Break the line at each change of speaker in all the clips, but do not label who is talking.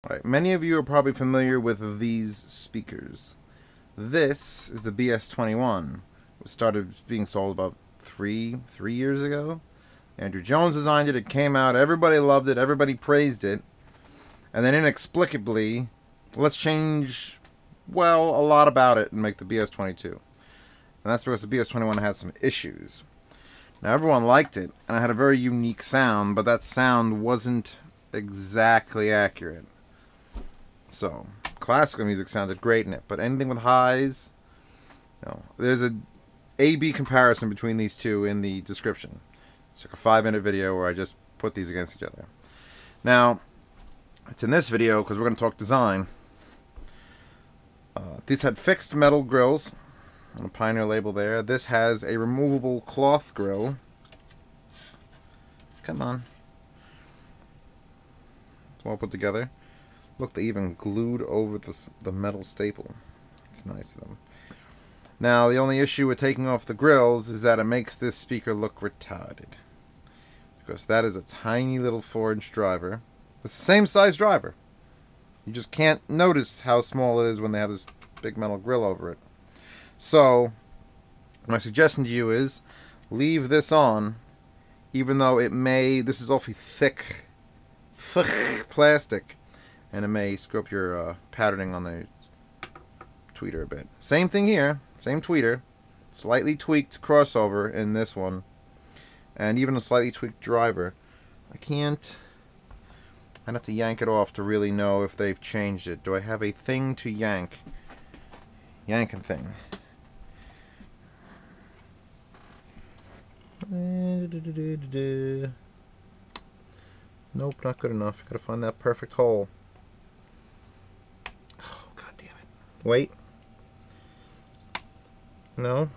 Right, many of you are probably familiar with these speakers. This is the BS21. It started being sold about three years ago. Andrew Jones designed it. It came out. Everybody loved it. Everybody praised it. And then inexplicably, let's change, well, a lot about it and make the BS22. And that's because the BS21 had some issues. Now, everyone liked it, and it had a very unique sound, but that sound wasn't exactly accurate. So, classical music sounded great in it, but anything with highs, no. There's a A-B comparison between these two in the description. It's like a 5-minute video where I just put these against each other. Now, it's in this video because we're going to talk design. These had fixed metal grills on the Pioneer label there. This has a removable cloth grill. Come on. It's well put together. Look, they even glued over the metal staple. It's nice of them. Now, the only issue with taking off the grills is that it makes this speaker look retarded. Because that is a tiny little 4-inch driver. It's the same size driver. You just can't notice how small it is when they have this big metal grill over it. So, my suggestion to you is leave this on, even though it may, this is awfully thick plastic, and it may screw up your patterning on the tweeter a bit. Same thing here, same tweeter, slightly tweaked crossover in this one, and even a slightly tweaked driver. I'd have to yank it off to really know if they've changed it. Do I have a thing to yank? Yanking thing. Nope, not good enough. Gotta find that perfect hole. Oh, god damn it. Wait. No.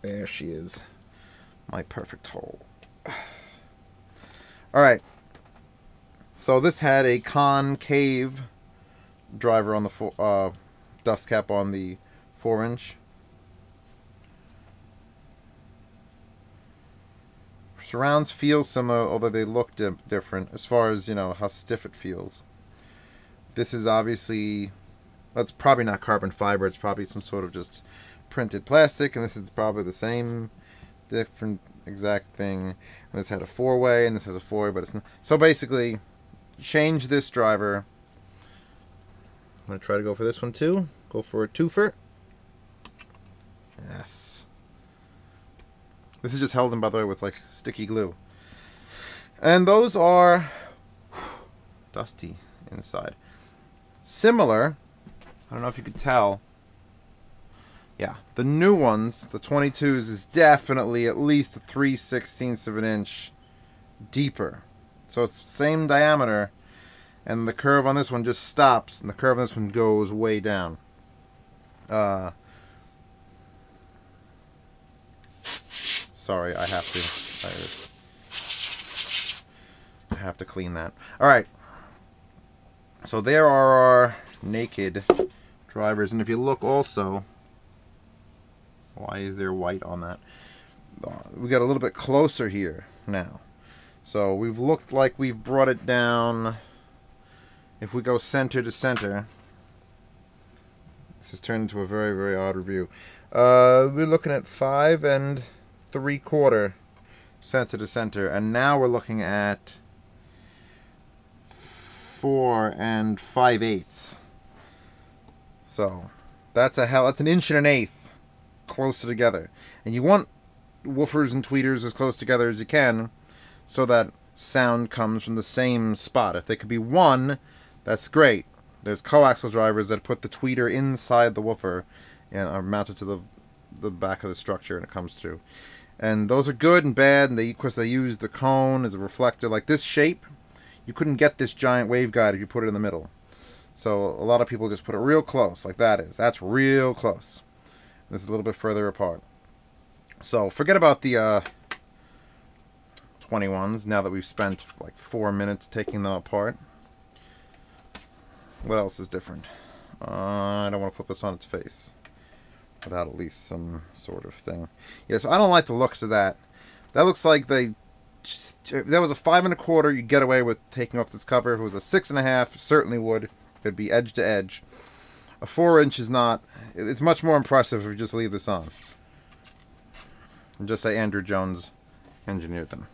There she is. My perfect hole. Alright. So this had a concave driver on the dust cap on the 4-inch. Surrounds feel similar, although they look different as far as, you know, how stiff it feels. This is obviously, that's probably not carbon fiber. It's probably some sort of just printed plastic, and this is probably the same, different exact thing. And this had a 4-way, and this has a 4-way, but it's not. So basically, change this driver. I'm going to try to go for this one too. Go for a twofer. Yes. This is just held in, by the way, with like sticky glue. And those are dusty inside. Similar, I don't know if you could tell. Yeah, the new ones, the 22s, is definitely at least a 3/16 of an inch deeper. So it's the same diameter, and the curve on this one just stops, and the curve on this one goes way down. Sorry, I have to clean that. Alright. So there are our naked drivers, and if you look also, why is there white on that? We got a little bit closer here now. So we've looked like we've brought it down. If we go center to center, this has turned into a very, very odd review. We're looking at 5 3/4 center to center, and now we're looking at 4 5/8. So that's an 1.1/8 closer together, and you want woofers and tweeters as close together as you can, so that sound comes from the same spot. If they could be one, that's great. There's coaxial drivers that put the tweeter inside the woofer and are mounted to the back of the structure, and it comes through. And those are good and bad, and of course they use the cone as a reflector. Like this shape, you couldn't get this giant waveguide if you put it in the middle. So a lot of people just put it real close, like that is. That's real close. This is a little bit further apart. So forget about the 21s now that we've spent like 4 minutes taking them apart. What else is different? I don't want to flip this on its face without at least some sort of thing. Yeah, so I don't like the looks of that. That looks like they if that was a 5 1/4, you'd get away with taking off this cover. If it was a 6 1/2, certainly would. It'd be edge to edge. A 4-inch is not. It's much more impressive if you just leave this on. And just say Andrew Jones engineered them.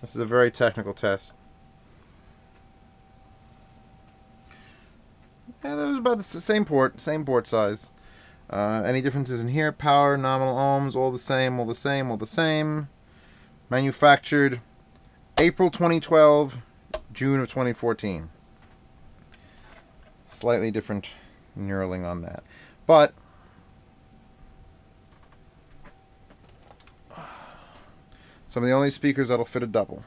This is a very technical test. Yeah, that was about the same port size. Any differences in here? Power, nominal ohms, all the same, all the same, all the same. Manufactured April 2012, June of 2014. Slightly different knurling on that. But some of the only speakers that'll fit a double.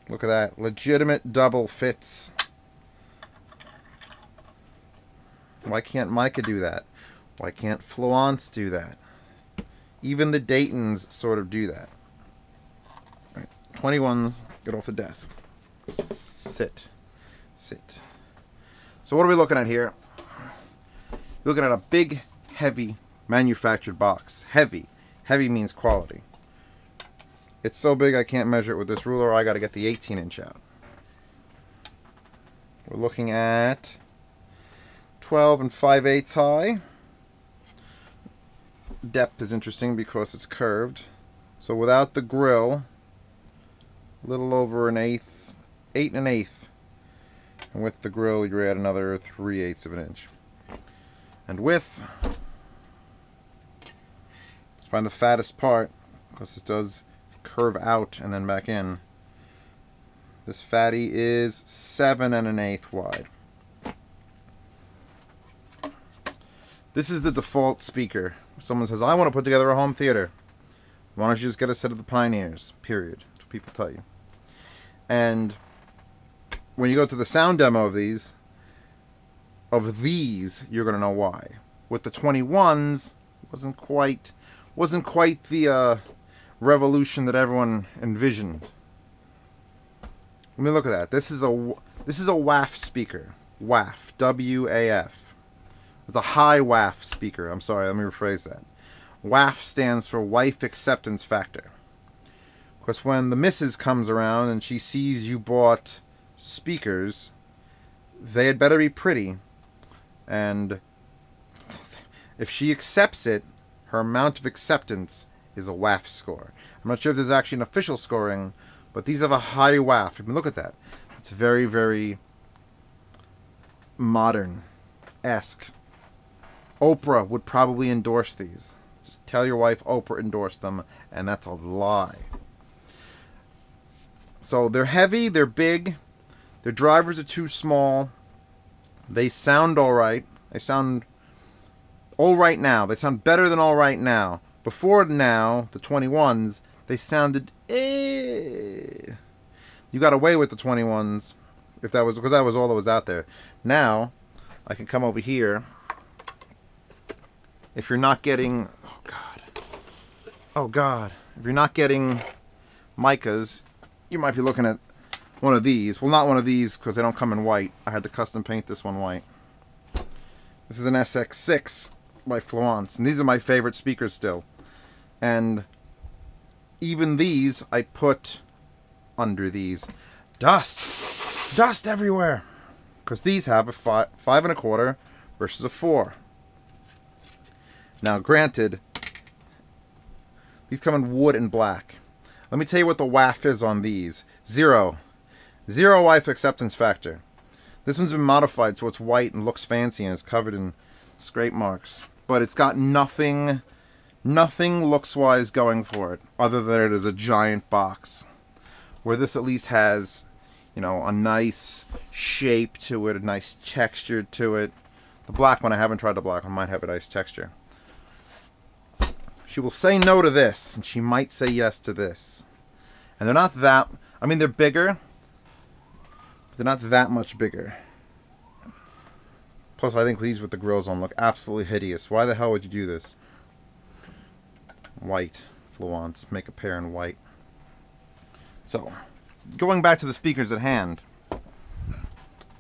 Look at that. Legitimate double fits. Why can't Micah do that? Why can't Fluence do that? Even the Daytons sort of do that. All right, 21s, get off the desk. Sit. Sit. So what are we looking at here? We're looking at a big, heavy, manufactured box. Heavy. Heavy means quality. It's so big I can't measure it with this ruler. I got to get the 18-inch out. We're looking at 12 and 5/8 high. Depth is interesting because it's curved. So without the grill, a little over an 1/8, 8 1/8. And with the grill, you add another 3/8 of an inch. And width, let's find the fattest part because it does curve out and then back in. This fatty is 7 1/8 wide. This is the default speaker. Someone says, I want to put together a home theater. Why don't you just get a set of the Pioneers? Period. That's what people tell you. And when you go to the sound demo of these, you're going to know why. With the 21s, wasn't quite the revolution that everyone envisioned. Let me look at that. This is a WAF speaker. WAF. W-A-F. It's a high WAF speaker. I'm sorry, let me rephrase that. WAF stands for Wife Acceptance Factor. Because when the missus comes around and she sees you bought speakers, they had better be pretty. And if she accepts it, her amount of acceptance is a WAF score. I'm not sure if there's actually an official scoring, but these have a high WAF. I mean, look at that. It's very, very modern-esque. Oprah would probably endorse these. Just tell your wife Oprah endorsed them, and that's a lie. So they're heavy, they're big, their drivers are too small. They sound alright. They sound alright now. They sound better than alright now. Before now, the 21s, they sounded You got away with the 21s if that was because that was all that was out there. Now, I can come over here. If you're not getting, oh God, if you're not getting Micahs, you might be looking at one of these. Well, not one of these because they don't come in white. I had to custom paint this one white. This is an SX6 by Fluence, and these are my favorite speakers still. And even these, I put under these. Dust everywhere, because these have a 5 1/4 versus a 4. Now, granted, these come in wood and black. Let me tell you what the WAF is on these. Zero wife acceptance factor. This one's been modified so it's white and looks fancy and is covered in scrape marks. But it's got nothing looks-wise going for it, other than it is a giant box. Where this at least has, you know, a nice shape to it, a nice texture to it. The black one, I haven't tried the black one, might have a nice texture. She will say no to this, and she might say yes to this. And they're not that, I mean, they're bigger, but they're not that much bigger. Plus, I think these with the grills on look absolutely hideous. Why the hell would you do this? White, Fluence, make a pair in white. So, going back to the speakers at hand.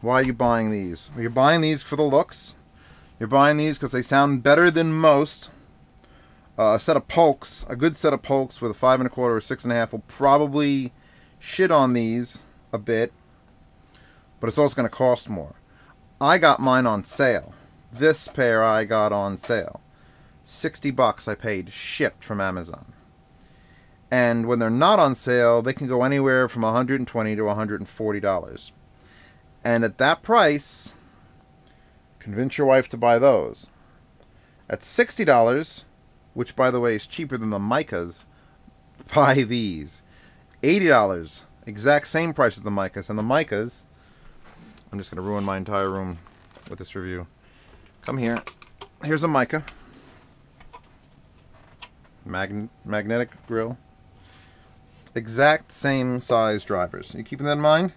Why are you buying these? Well, you're buying these for the looks. You're buying these because they sound better than most. A set of Polks, a good set of Polks with a 5 1/4 or 6 1/2 will probably shit on these a bit, but it's also going to cost more. I got mine on sale. This pair I got on sale. $60 I paid shipped from Amazon. And when they're not on sale, they can go anywhere from $120 to $140. And at that price, convince your wife to buy those. At $60, which by the way is cheaper than the micas, buy these. $80, exact same price as the micas. And the micas, I'm just going to ruin my entire room with this review. Come here. Here's a mica. Magnetic grill. Exact same size drivers. You keeping that in mind?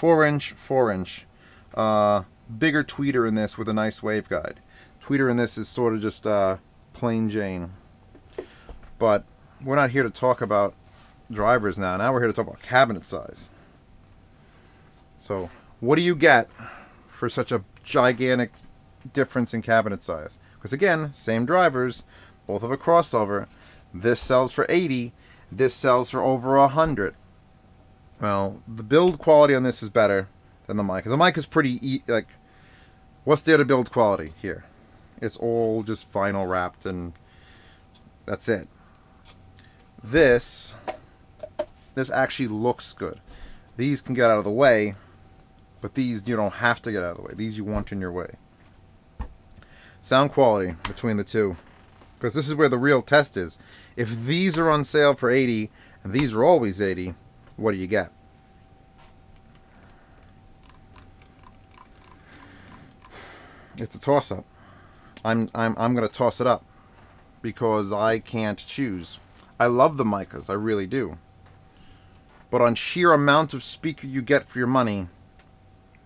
4-inch, 4-inch. Bigger tweeter in this with a nice waveguide. Tweeter in this is sort of just plain Jane. But we're not here to talk about drivers now. Now we're here to talk about cabinet size. So what do you get for such a gigantic difference in cabinet size? Because again, same drivers, both have a crossover. This sells for $80. This sells for over $100. Well, the build quality on this is better than the mic. The mic is pretty, like, what's there to build quality here? It's all just vinyl wrapped and that's it. This actually looks good. These can get out of the way, but these you don't have to get out of the way. These you want in your way. Sound quality between the two. Because this is where the real test is. If these are on sale for $80 and these are always $80, what do you get? It's a toss-up. I'm going to toss it up because I can't choose. I love the micas, I really do. But on sheer amount of speaker you get for your money,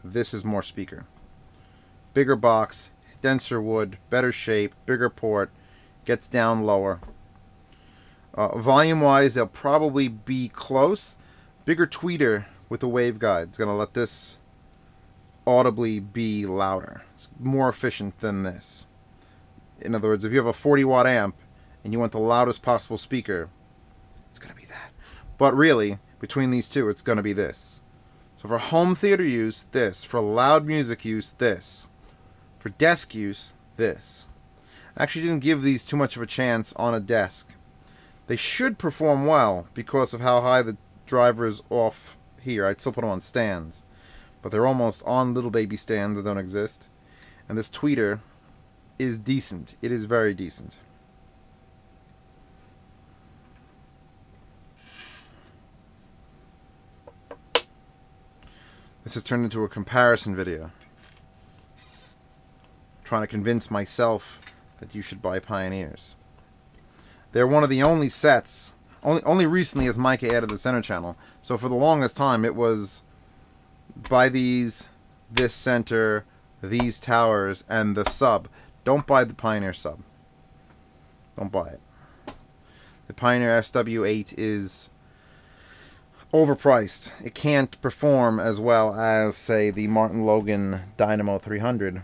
this is more speaker. Bigger box, denser wood, better shape, bigger port, gets down lower. Volume-wise, they'll probably be close. Bigger tweeter with a waveguide. It's going to let this audibly be louder. It's more efficient than this. In other words, if you have a 40-watt amp and you want the loudest possible speaker, it's going to be that. But really, between these two, it's going to be this. So for home theater use, this. For loud music use, this. For desk use, this. I actually didn't give these too much of a chance on a desk. They should perform well because of how high the driver is off here. I'd still put them on stands. But they're almost on little baby stands that don't exist. And this tweeter is decent. It is very decent. This has turned into a comparison video. Trying to convince myself that you should buy Pioneers. They're one of the only sets. Only recently has Micah added the center channel. So for the longest time it was buy these, this center, these towers, and the sub. Don't buy the Pioneer sub. Don't buy it. The Pioneer SW8 is overpriced. It can't perform as well as, say, the Martin Logan Dynamo 300.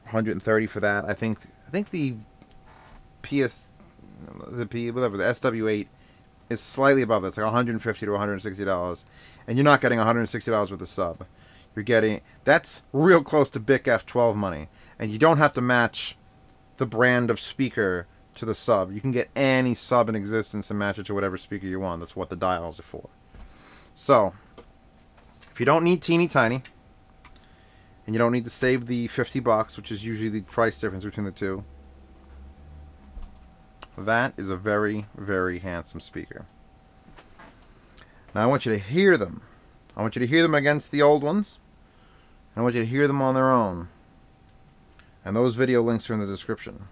$130 for that. I think the the SW8 is slightly above that. It's like $150 to $160, and you're not getting $160 with a sub. You're getting, that's real close to Bic F12 money, and you don't have to match the brand of speaker to the sub. You can get any sub in existence and match it to whatever speaker you want. That's what the dials are for. So, if you don't need teeny tiny, and you don't need to save the $50, which is usually the price difference between the two, that is a very, very handsome speaker. Now I want you to hear them. I want you to hear them against the old ones. I want you to hear them on their own. And those video links are in the description.